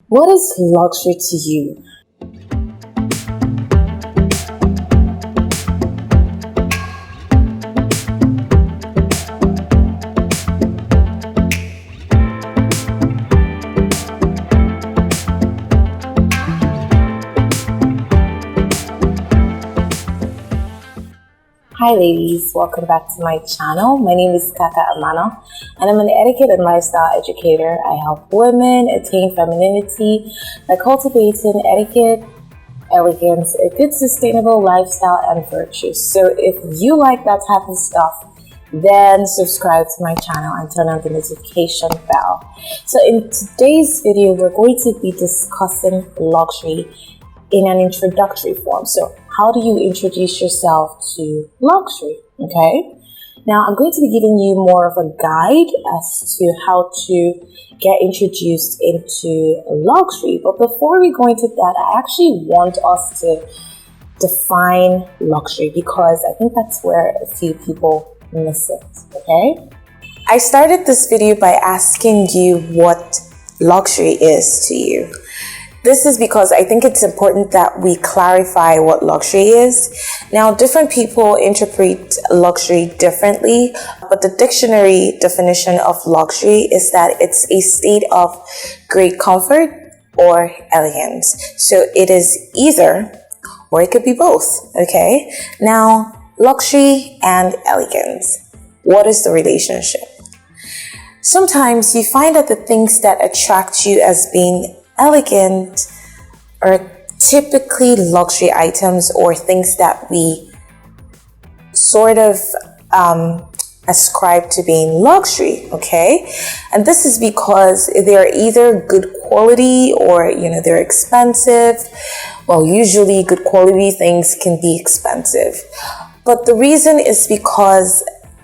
What is luxury to you? Hi ladies, welcome back to my channel. My name is Kaka Amano and I'm an etiquette and lifestyle educator. I help women attain femininity by cultivating etiquette, elegance, a good sustainable lifestyle and virtues. So if you like that type of stuff, then subscribe to my channel and turn on the notification bell. So in today's video, we're going to be discussing luxury in an introductory form. So how do you introduce yourself to luxury? Okay. Now I'm going to be giving you more of a guide as to how to get introduced into luxury. But before we go into that, I actually want us to define luxury because I think that's where a few people miss it. Okay. I started this video by asking you what luxury is to you. This is because I think it's important that we clarify what luxury is. Now, different people interpret luxury differently, but the dictionary definition of luxury is that it's a state of great comfort or elegance. So it is either, or it could be both, okay? Now, luxury and elegance. What is the relationship? Sometimes you find that the things that attract you as being elegant are typically luxury items or things that we sort of ascribe to being luxury, okay? And this is because they're either good quality or, they're expensive. Well, usually good quality things can be expensive. But the reason is because,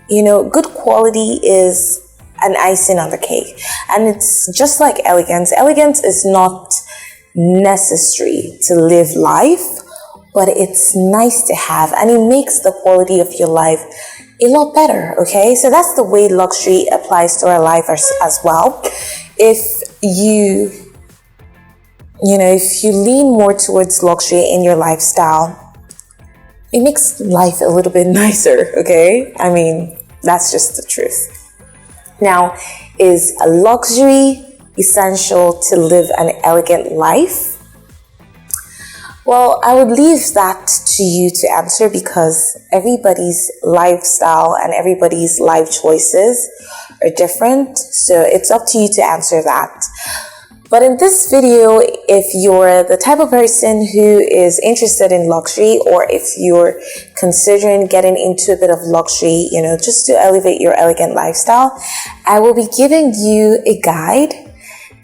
good quality is an icing on the cake. And it's just like elegance. Elegance is not necessary to live life, but it's nice to have, and it makes the quality of your life a lot better, okay? So that's the way luxury applies to our life as well. If you lean more towards luxury in your lifestyle, it makes life a little bit nicer, okay? I mean, that's just the truth. Now, is a luxury essential to live an elegant life? Well, I would leave that to you to answer because everybody's lifestyle and everybody's life choices are different. So it's up to you to answer that. But in this video, if you're the type of person who is interested in luxury, or if you're considering getting into a bit of luxury, just to elevate your elegant lifestyle, I will be giving you a guide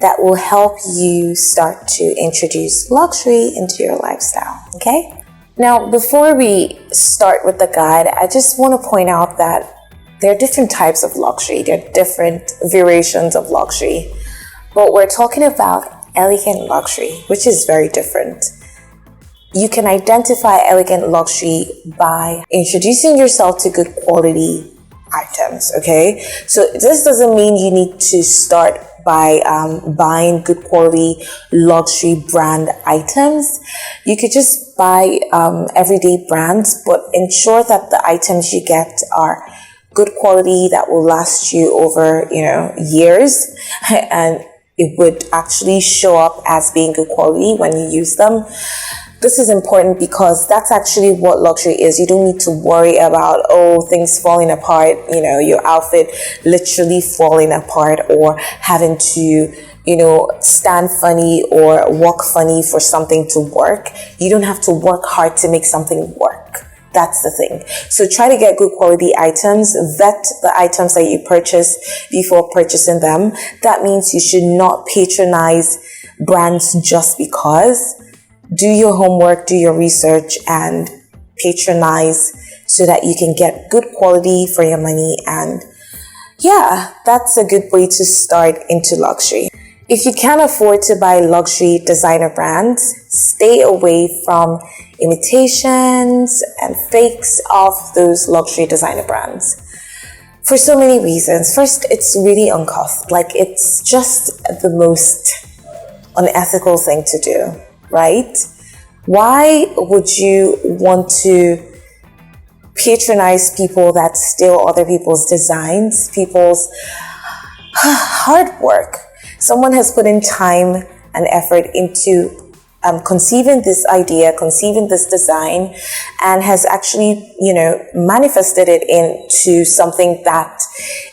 that will help you start to introduce luxury into your lifestyle, okay? Now, before we start with the guide, I just want to point out that there are different types of luxury. There are different variations of luxury. But we're talking about elegant luxury, which is very different. You can identify elegant luxury by introducing yourself to good quality items, okay? So this doesn't mean you need to start by buying good quality luxury brand items. You could just buy everyday brands, but ensure that the items you get are good quality that will last you over, years, and it would actually show up as being good quality when you use them. This is important because that's actually what luxury is. You don't need to worry about, things falling apart, your outfit literally falling apart, or having to, stand funny or walk funny for something to work. You don't have to work hard to make something work. That's the thing. So try to get good quality items. Vet the items that you purchase before purchasing them. That means you should not patronize brands just because. Do your homework, do your research, and patronize so that you can get good quality for your money. And yeah, that's a good way to start into luxury. If you can't afford to buy luxury designer brands, stay away from imitations and fakes of those luxury designer brands for so many reasons. First, it's really uncostly. It's just the most unethical thing to do, right? Why would you want to patronize people that steal other people's designs, people's hard work? Someone has put in time and effort into conceiving this idea, conceiving this design, and has actually, manifested it into something that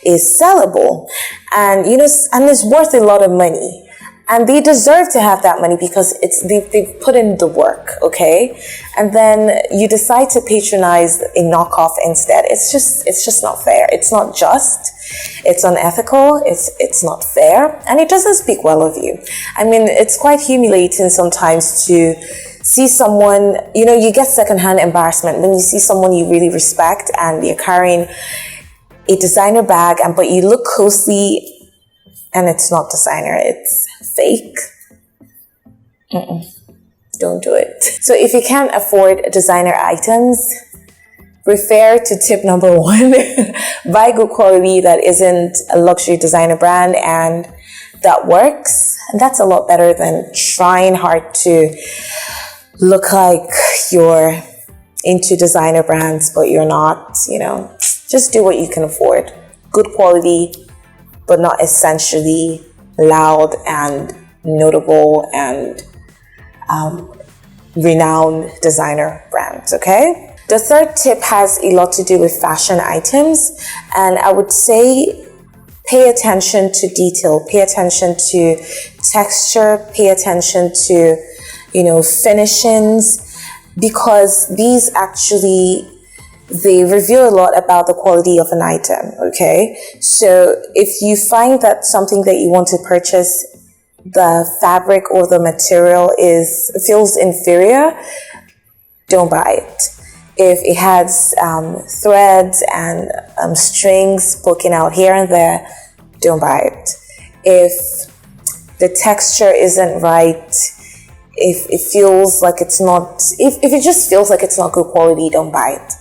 is sellable, and and is worth a lot of money. And they deserve to have that money because they've put in the work, okay? And then you decide to patronize a knockoff instead. It's just not fair. It's not just. It's unethical. It's not fair, and it doesn't speak well of you. I mean, it's quite humiliating sometimes to see someone. You get secondhand embarrassment when you see someone you really respect and they're carrying a designer bag, but you look closely and it's not designer, it's fake. Don't do it. So if you can't afford designer items, refer to tip number 1. Buy good quality that isn't a luxury designer brand and that works. And that's a lot better than trying hard to look like you're into designer brands, but you're not, Just do what you can afford. Good quality, but not essentially loud and notable and renowned designer brands, okay? The third tip has a lot to do with fashion items, and I would say pay attention to detail, pay attention to texture, pay attention to, finishings, because these actually, they reveal a lot about the quality of an item, okay? So if you find that something that you want to purchase, the fabric or the material feels inferior, don't buy it. If it has threads and strings poking out here and there, don't buy it. If the texture isn't right, if it feels like it's not, if it just feels like it's not good quality, don't buy it.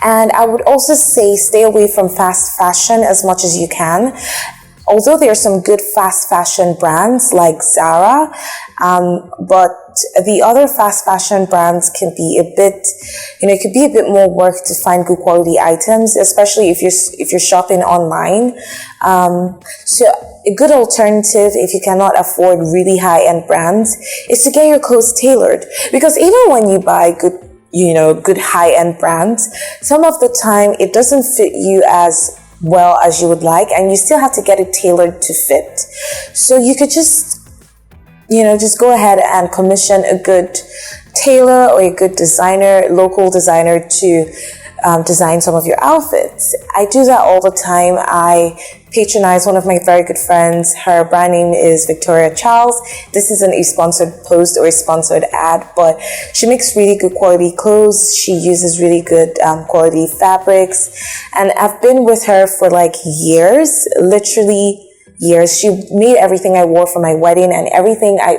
And I would also say stay away from fast fashion as much as you can. Although there are some good fast fashion brands like Zara, but the other fast fashion brands can be a bit, it could be a bit more work to find good quality items, especially if you're shopping online. So a good alternative, if you cannot afford really high-end brands, is to get your clothes tailored. Because even when you buy good high-end brands, some of the time it doesn't fit you as well as you would like, and you still have to get it tailored to fit. So you could just go ahead and commission a good tailor or a good designer, local designer, to design some of your outfits. I do that all the time. I patronize one of my very good friends. Her brand name is Victoria Charles. This isn't a sponsored post or a sponsored ad, but she makes really good quality clothes. She uses really good quality fabrics, and I've been with her for like years, literally years. She made everything I wore for my wedding and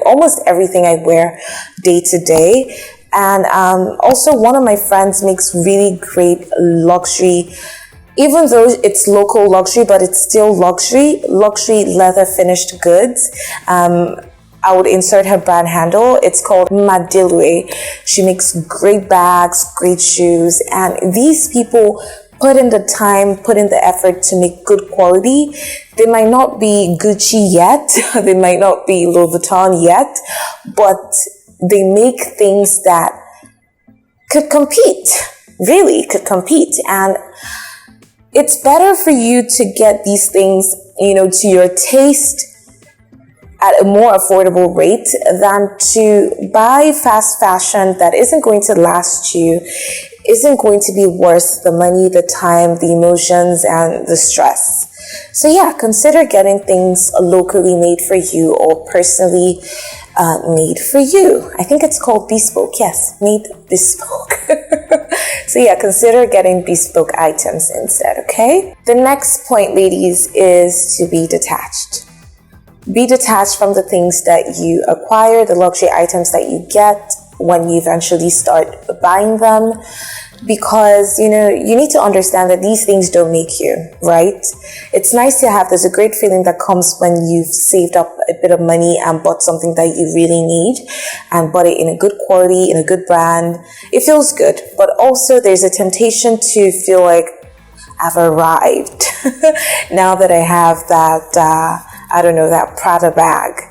almost everything I wear day to day. And also one of my friends makes really great luxury, even though it's local luxury, but it's still luxury leather finished goods. I would insert her brand handle. It's called Madilwe. She makes great bags, great shoes, and these people put in the time, put in the effort to make good quality. They might not be Gucci yet, they might not be Louis Vuitton yet, but they make things that could compete, really could compete. And it's better for you to get these things, to your taste at a more affordable rate than to buy fast fashion that isn't going to last you, isn't going to be worth the money, the time, the emotions, and the stress. So yeah, consider getting things locally made for you or personally made for you. I think it's called bespoke. Yes, made bespoke. So yeah, consider getting bespoke items instead, okay? The next point, ladies, is to be detached. Be detached from the things that you acquire, the luxury items that you get when you eventually start buying them. because, you know, you need to understand that these things don't make you, right? It's nice to have, there's a great feeling that comes when you've saved up a bit of money and bought something that you really need and bought it in a good quality, in a good brand. It feels good, but also there's a temptation to feel like I've arrived now that I have that, I don't know, that Prada bag.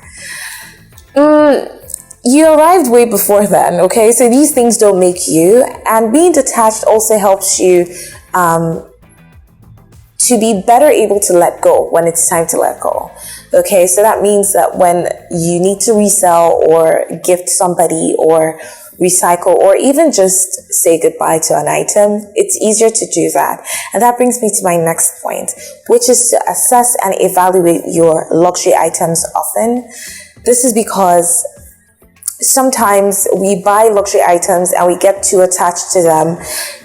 You arrived way before then, okay? So these things don't make you, and being detached also helps you to be better able to let go when it's time to let go. Okay, so that means that when you need to resell or gift somebody or recycle or even just say goodbye to an item, it's easier to do that. And that brings me to my next point, which is to assess and evaluate your luxury items often. This is because sometimes we buy luxury items and we get too attached to them,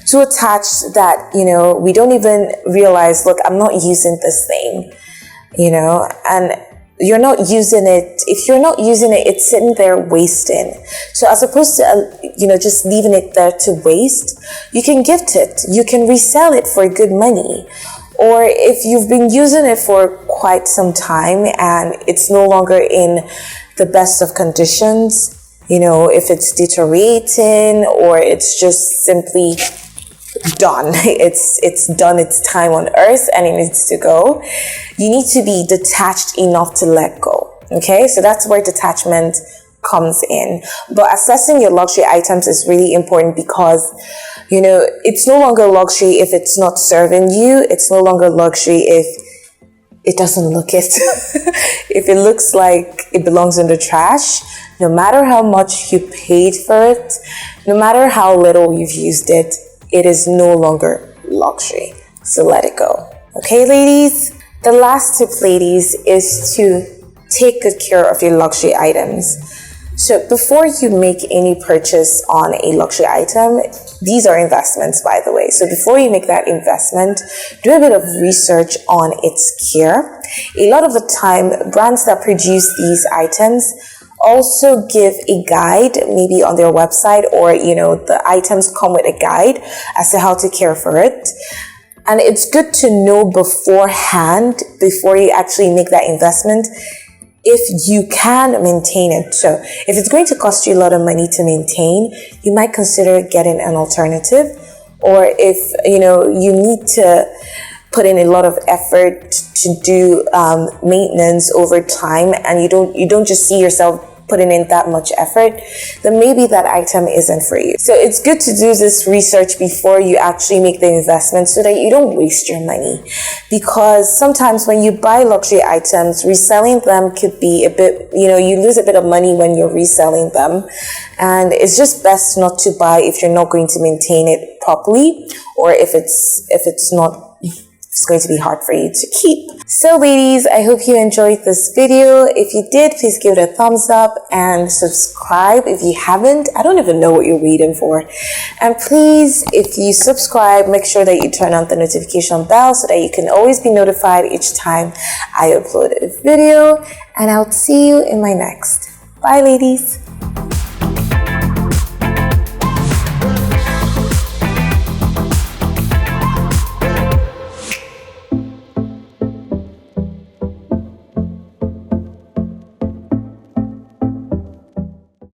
too attached that, you know, we don't even realize, look, I'm not using this thing, you know, and you're not using it. If you're not using it, it's sitting there wasting. So as opposed to, you know, just leaving it there to waste, you can gift it. You can resell it for good money. Or if you've been using it for quite some time and it's no longer in the best of conditions, you know, if it's deteriorating or it's just simply done, it's done its time on earth and it needs to go, you need to be detached enough to let go. Okay, so that's where detachment comes in. But assessing your luxury items is really important because, you know, it's no longer luxury if it's not serving you. It's no longer luxury if it doesn't look it. If it looks like it belongs in the trash, no matter how much you paid for it, no matter how little you've used it, it is no longer luxury. So let it go. Okay, ladies? The last tip, ladies, is to take good care of your luxury items. So before you make any purchase on a luxury item, these are investments, by the way. So before you make that investment, do a bit of research on its care. A lot of the time, brands that produce these items also give a guide, maybe on their website, or, you know, the items come with a guide as to how to care for it. And it's good to know beforehand, before you actually make that investment, if you can maintain it. So if it's going to cost you a lot of money to maintain, you might consider getting an alternative. Or if, you know, you need to put in a lot of effort to do maintenance over time and you don't just see yourself putting in that much effort, then maybe that item isn't for you. So it's good to do this research before you actually make the investment so that you don't waste your money. Because sometimes when you buy luxury items, reselling them could be a bit, you know, you lose a bit of money when you're reselling them. And it's just best not to buy if you're not going to maintain it properly, or if it's going to be hard for you to keep. So ladies, I hope you enjoyed this video. If you did, please give it a thumbs up and subscribe if you haven't. I don't even know what you're waiting for. And please, if you subscribe, make sure that you turn on the notification bell so that you can always be notified each time I upload a video. And I'll see you in my next. Bye ladies.